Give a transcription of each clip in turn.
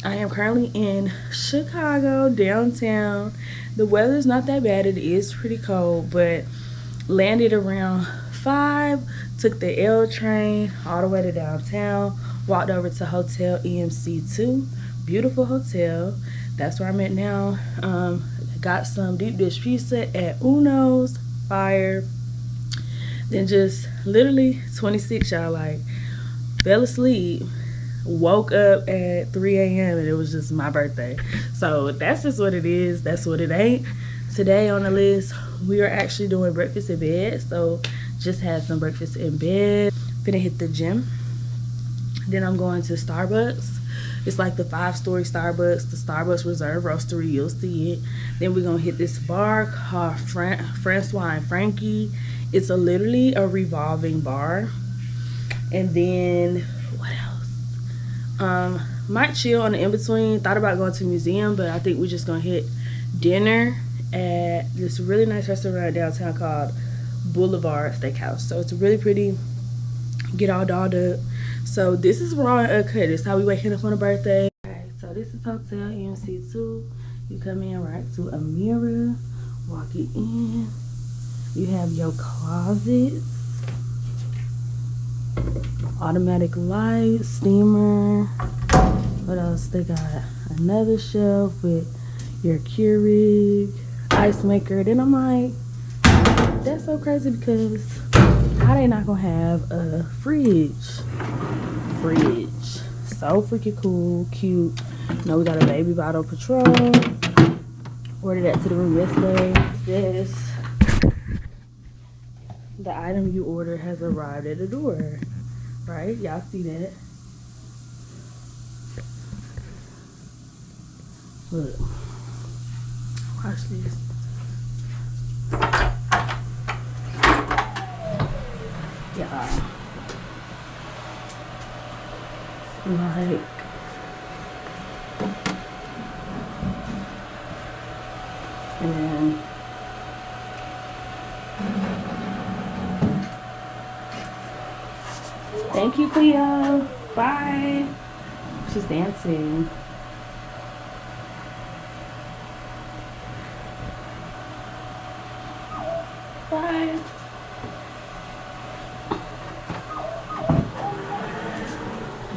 I am currently in Chicago, downtown. The weather's not that bad. It is pretty cold, but landed around 5, took the L train all the way to downtown, walked over to Hotel EMC2. Beautiful hotel. That's where I'm at now. Got some deep dish pizza at Uno's, fire. Then just literally 26, y'all, like fell asleep, woke up at 3 a.m. and it was just my birthday. So that's just what it is. That's what it ain't. Today on the list, we are actually doing breakfast in bed. So just had some breakfast in bed. Finna hit the gym. Then I'm going to Starbucks. It's like the 5-story Starbucks, the Starbucks Reserve Roastery. You'll see it. Then we're gonna hit this bar called Francois and Frankie. It's literally a revolving bar. And then what else? Might chill on the in-between. Thought about going to a museum, but I think we're just gonna hit dinner at this really nice restaurant downtown called Boulevard Steakhouse. So it's really pretty. Get all dolled up. So this is raw and uncut. This is how we waking up on a birthday. Alright, so this is Hotel EMC2. You come in right to a mirror, walk it in. You have your closets, automatic lights, steamer. What else? They got another shelf with your Keurig, ice maker. Then I'm like, that's so crazy because how they not gonna have a fridge? So freaking cool, cute. Now we got a baby bottle Patrol. Ordered that to the room yesterday. This, the item you ordered has arrived at the door, right? Y'all see that? Look, watch this. Yeah. Like, and then thank you, Cleo. Bye. She's dancing. Bye.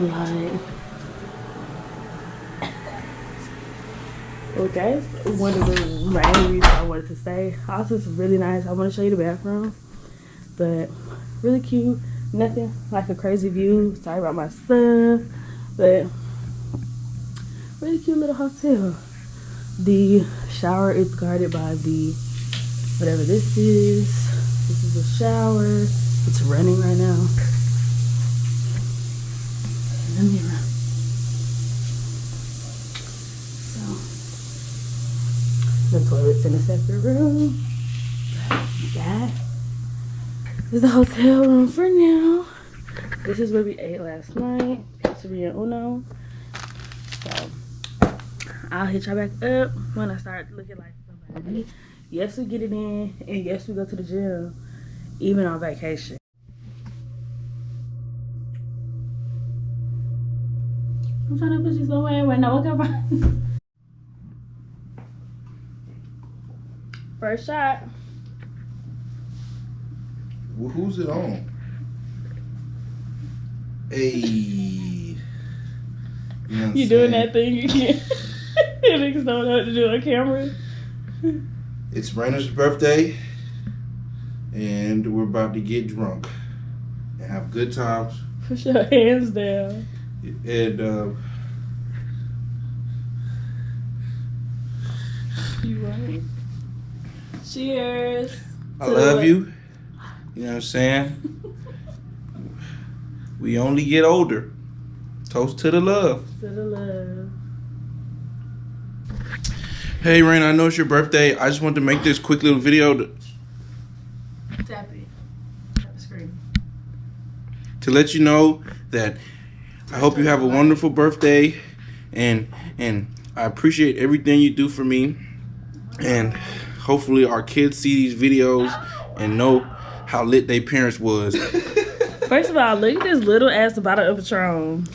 Like, okay, one of the main reasons I wanted to stay. Also, it's really nice. I want to show you the bathroom, but really cute. Nothing like a crazy view. Sorry about my stuff, but really cute little hotel. The shower is guarded by the whatever this is. This is a shower. It's running right now. The mirror. So the toilet's in a separate room. That is the hotel room for now. This is where we ate last night. Pizzeria Uno. So I'll hit y'all back up when I start looking like somebody. Yes, we get it in, and yes, we go to the gym, even on vacation. I'm trying to push this away. Wait, no, okay, fine. First shot. Well, who's it on? Hey. You doing that thing again? Niggas don't know what to do on camera. It's Rainer's birthday, and we're about to get drunk and have good times. Push your hands down. And you right. Cheers. I love you. You know what I'm saying? We only get older. Toast to the love. To the love. Hey Raina, I know it's your birthday. I just wanted to make this quick little video Tap it. Tap the screen. to let you know that I hope you have a wonderful birthday, and I appreciate everything you do for me, and hopefully our kids see these videos and know how lit their parents was First of all, look at this little ass bottle of Patron.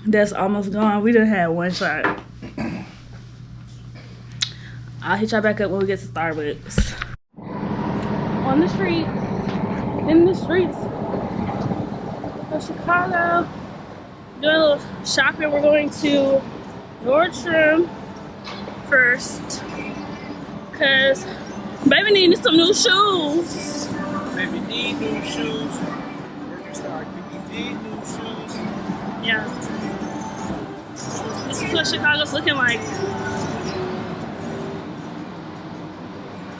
That's almost gone. We done had one shot. I'll hit y'all back up when we get to Starbucks. On the streets, in the streets of Chicago, doing a little shopping. We're going to Nordstrom first, cause baby needs some new shoes. Baby need new shoes. Need new shoes. Yeah. This is what Chicago's looking like.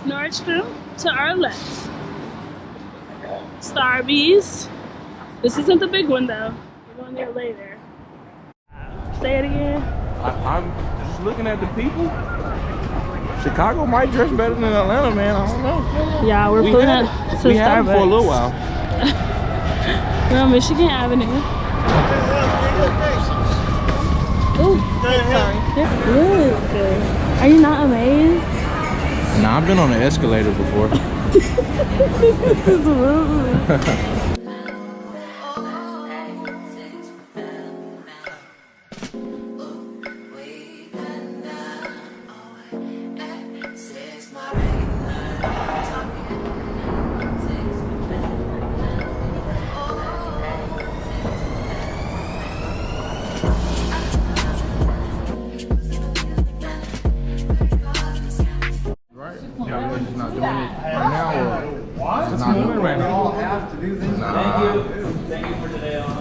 Nordstrom to our left. Starbucks. This isn't the big one though. We're going there later. Say it again. I'm just looking at the people. Chicago might dress better than Atlanta, man. I don't know. Yeah, we're pulling up to we Starbucks. had them for a little while. We're on Michigan Avenue. Ooh, sorry. Look. Are you not amazed? Nah, I've been on an escalator before. This is rude.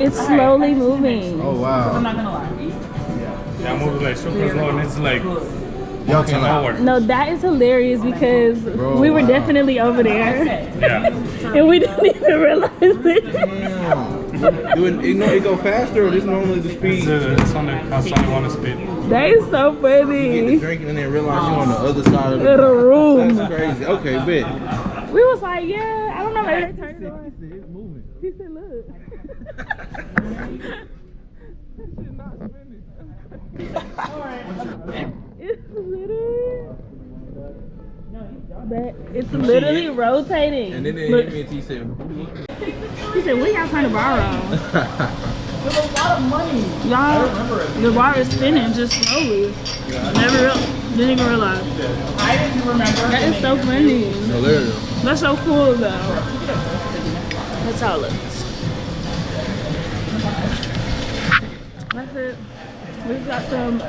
It's slowly moving. Oh wow. I'm not gonna lie. Yeah, I'm moving like super slow and it's like Y'all lower. No, that is hilarious because we were definitely over there. Yeah. And we didn't even realize it. It go faster or this normally the speed? It's only one speed. That is so You get funny. to drinking and then realize you're on the other side of The room. That's crazy. Okay, bet. We was like, yeah, I don't know, maybe they turned it on. It's moving. He said, look. It's literally rotating. And then they Look. hit me and he said, He said, we got trying to borrow. There's a lot of money. Y'all, the bar is spinning just slowly. Didn't even realize. I didn't remember. That is so funny. hilarious. That's so cool though. That's how it looks. That's it. We've got some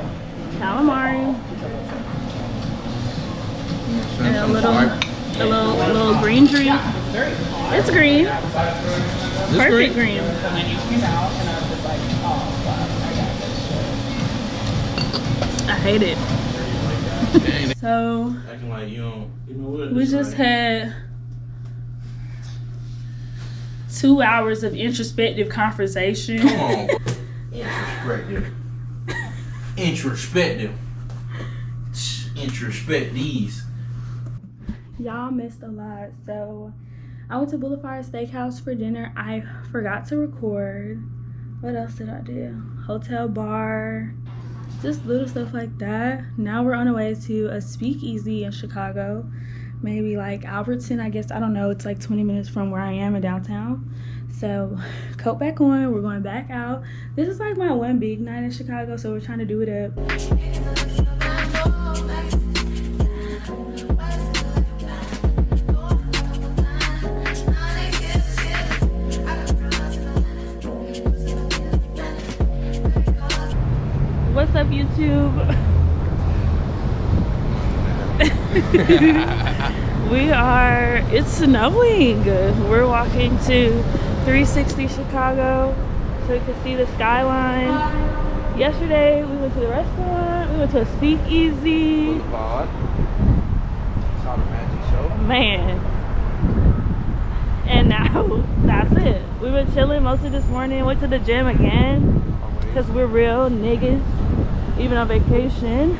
calamari and a little green drink. It's green. Perfect green. And then you came out and I was just like, oh, God. I hate it. So Acting like you don't, we just had 2 hours of introspective conversation. Come on. Introspective. Introspective. Introspect these. Y'all missed a lot. So I went to Boulevard Steakhouse for dinner. I forgot to record. What else did I do? Hotel bar. Just little stuff like that. Now we're on our way to a speakeasy in Chicago. Maybe like Albertson, I guess. I don't know. It's like 20 minutes from where I am in downtown. So coat back on. We're going back out. This is like my one big night in Chicago, so we're trying to do it up. What's up, YouTube? It's snowing. We're walking to 360 Chicago so we can see the skyline. Yesterday, we went to the restaurant. We went to a speakeasy. Boulevard. Saw the magic show. Man. And now, that's it. We've been chilling most of this morning. Went to the gym again. Because we're real niggas. Even on vacation.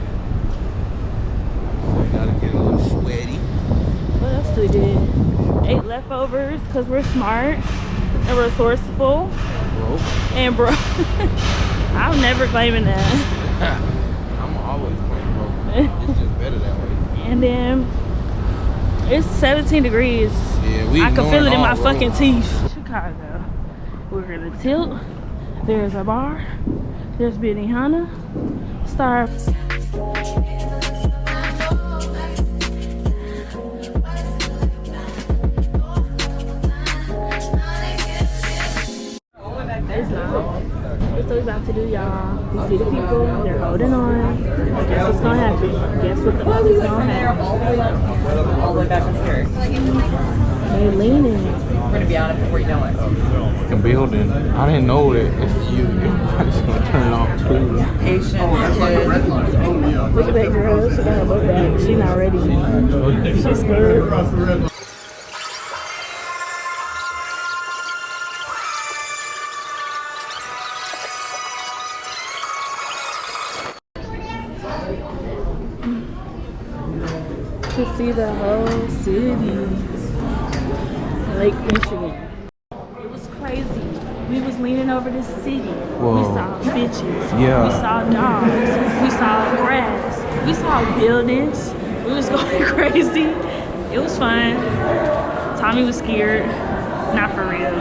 We gotta get a little sweaty. What else do we do? Ate leftovers because we're smart and resourceful and broke. I'm never claiming that. I'm always playing broke. It's just better that way. And then it's 17 degrees. Yeah, we I can feel it in my all fucking wrong. teeth. Chicago. We're gonna tilt. There's a bar. There's Benihana. Star. It's not. That's what we about to do, y'all. You see the people, they're holding on. Guess what's gonna happen? Guess what the fuck is gonna happen? All the way back to here. They leaning. We're gonna be on it before you know it. The building. I didn't know that it's you. I just gonna turn it off too. Asian Look at that girl. She got her book back. She not ready. She's scared. To see the whole city. Lake Michigan. It was crazy. We was leaning over the city. Whoa. We saw bitches. Yeah. We saw dogs. We saw grass. We saw buildings. We was going crazy. It was fun. Tommy was scared. Not for real.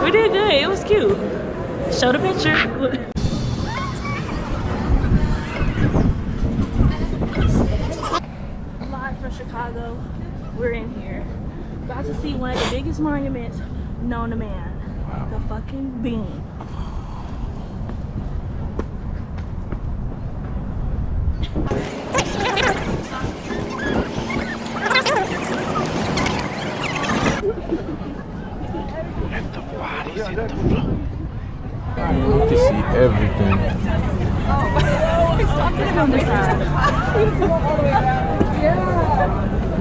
We did good. It was cute. Show the picture. Live from Chicago. We're in here. About to see one of the biggest monuments known to man. Wow. The fucking bean. I want to see everything.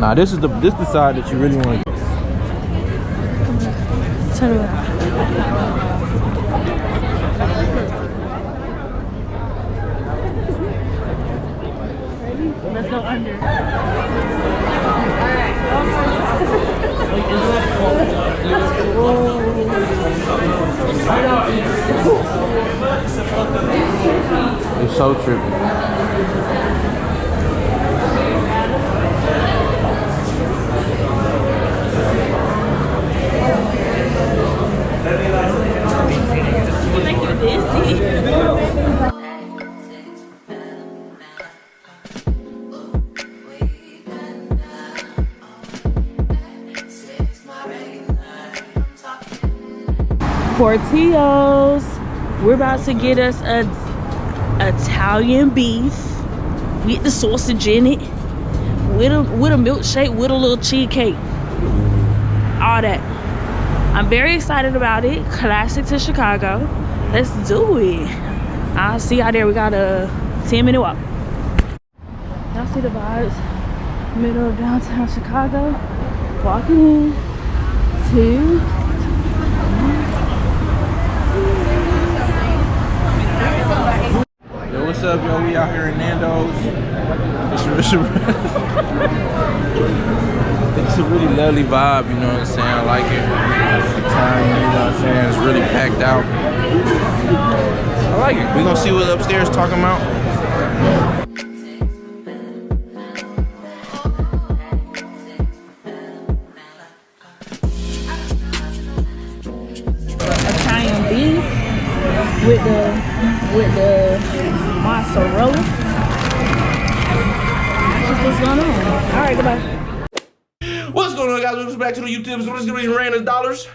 Nah, this is the side that you really want to. Turn around. Let's go under. It's so trippy. Make you dizzy. Portillos. We're about to get us a Italian beef with the sausage in it, with a milkshake, with a little cheesecake, all that. I'm very excited about it. Classic to Chicago. Let's do it. I'll see y'all there. We got a 10-minute walk. Y'all see the vibes? Middle of downtown Chicago. Walking in to Yo, what's up, yo? We out here in Nando's. It's a really lovely vibe, you know what I'm saying? I like it. It's Italian, you know what I'm saying? It's really packed out. I like it. We're gonna see what upstairs talking about. Italian beef with the mozzarella. That's just what's going on. All right, goodbye. What's going on, guys? Welcome back to the YouTube. What's going to be random dollars?